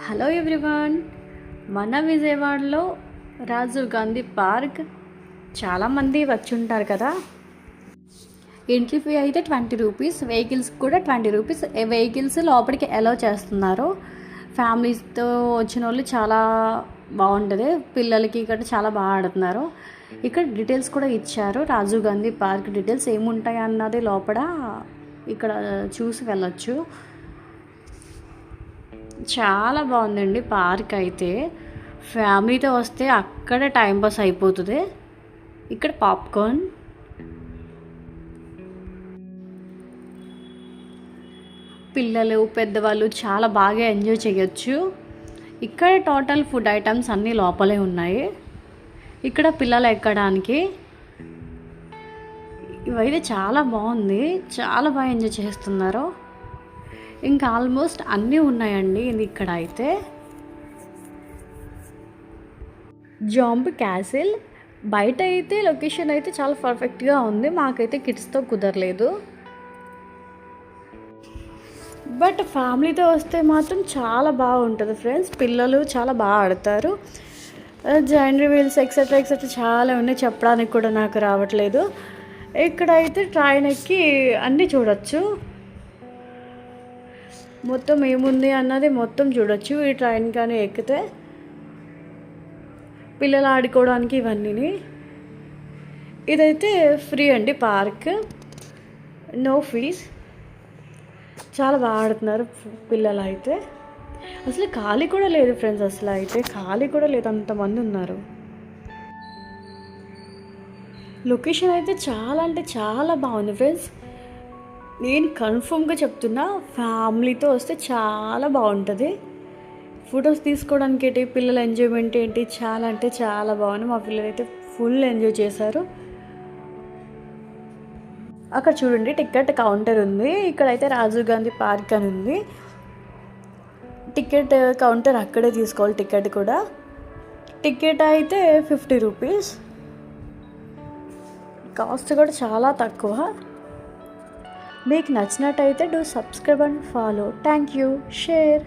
Hello everyone, మన విజయవాడలో Rajiv Gandhi park చాలామంది వచ్చి ఉంటారు కదా. ఎంట్రీ ఫీ అయితే 20 రూపీస్, వెహికల్స్ కూడా 20 రూపీస్. వెహికల్స్ లోపలికి అలౌ చేస్తున్నారు. ఫ్యామిలీస్తో వచ్చిన వాళ్ళు చాలా బాగుంటుంది, పిల్లలకి ఇక్కడ చాలా బాగా ఆడుతున్నారు. ఇక్కడ డీటెయిల్స్ కూడా ఇచ్చారు, రాజీవ్ గాంధీ పార్క్ డీటెయిల్స్ ఏముంటాయి అన్నది లోపల ఇక్కడ చూసి వెళ్ళొచ్చు. చాలా బాగుందండి పార్క్ అయితే. ఫ్యామిలీతో వస్తే అక్కడే టైంపాస్ అయిపోతుంది. ఇక్కడ పాప్కార్న్, పిల్లలు పెద్దవాళ్ళు చాలా బాగా ఎంజాయ్ చేయొచ్చు. ఇక్కడ టోటల్ ఫుడ్ ఐటమ్స్ అన్నీ లోపలే ఉన్నాయి. ఇక్కడ పిల్లలు ఎక్కడానికి ఇవైతే చాలా బాగుంది, చాలా బాగా ఎంజాయ్ చేస్తున్నారు. ఇంకా ఆల్మోస్ట్ అన్నీ ఉన్నాయండి ఇక్కడ అయితే. జాంబ్ క్యాసిల్ బయట అయితే లొకేషన్ అయితే చాలా పర్ఫెక్ట్గా ఉంది. మాకైతే కిడ్స్తో కుదరలేదు, బట్ ఫ్యామిలీతో వస్తే మాత్రం చాలా బాగుంటుంది ఫ్రెండ్స్. పిల్లలు చాలా బాగా ఆడతారు. జాయింట్ వీల్స్ ఎక్సెట్రా ఎక్సెట్రా చాలా ఉన్నాయి, చెప్పడానికి కూడా నాకు రావట్లేదు. ఇక్కడైతే ట్రైన్ ఎక్కి అన్నీ చూడొచ్చు, మొత్తం ఏముంది అన్నది మొత్తం చూడొచ్చు ఈ ట్రైన్ కానీ ఎక్కితే. పిల్లలు ఆడుకోవడానికి ఇవన్నీ. ఇదైతే ఫ్రీ అండి పార్క్, నో ఫీజ్. చాలా బాగా ఆడుతున్నారు పిల్లలు అయితే. అసలు ఖాళీ కూడా లేదు ఫ్రెండ్స్, అసలు అయితే ఖాళీ కూడా లేదు, అంతమంది ఉన్నారు. లొకేషన్ అయితే చాలా అంటే చాలా బాగుంది ఫ్రెండ్స్. నేను కన్ఫర్మ్గా చెప్తున్నా, ఫ్యామిలీతో వస్తే చాలా బాగుంటుంది. ఫొటోస్ తీసుకోవడానికి ఏంటి, పిల్లల ఎంజాయ్మెంట్ ఏంటి, చాలా అంటే చాలా బాగుంది. మా పిల్లలు అయితే ఫుల్ ఎంజాయ్ చేశారు. అక్కడ చూడండి టికెట్ కౌంటర్ ఉంది. ఇక్కడైతే రాజీవ్ గాంధీ పార్క్ అని ఉంది. టికెట్ కౌంటర్ అక్కడే తీసుకోవాలి టికెట్ కూడా. టికెట్ అయితే 50 రూపీస్, కాస్ట్ కూడా చాలా తక్కువ. మీకు నచ్చినట్టయితే do subscribe and follow. Thank you. Share.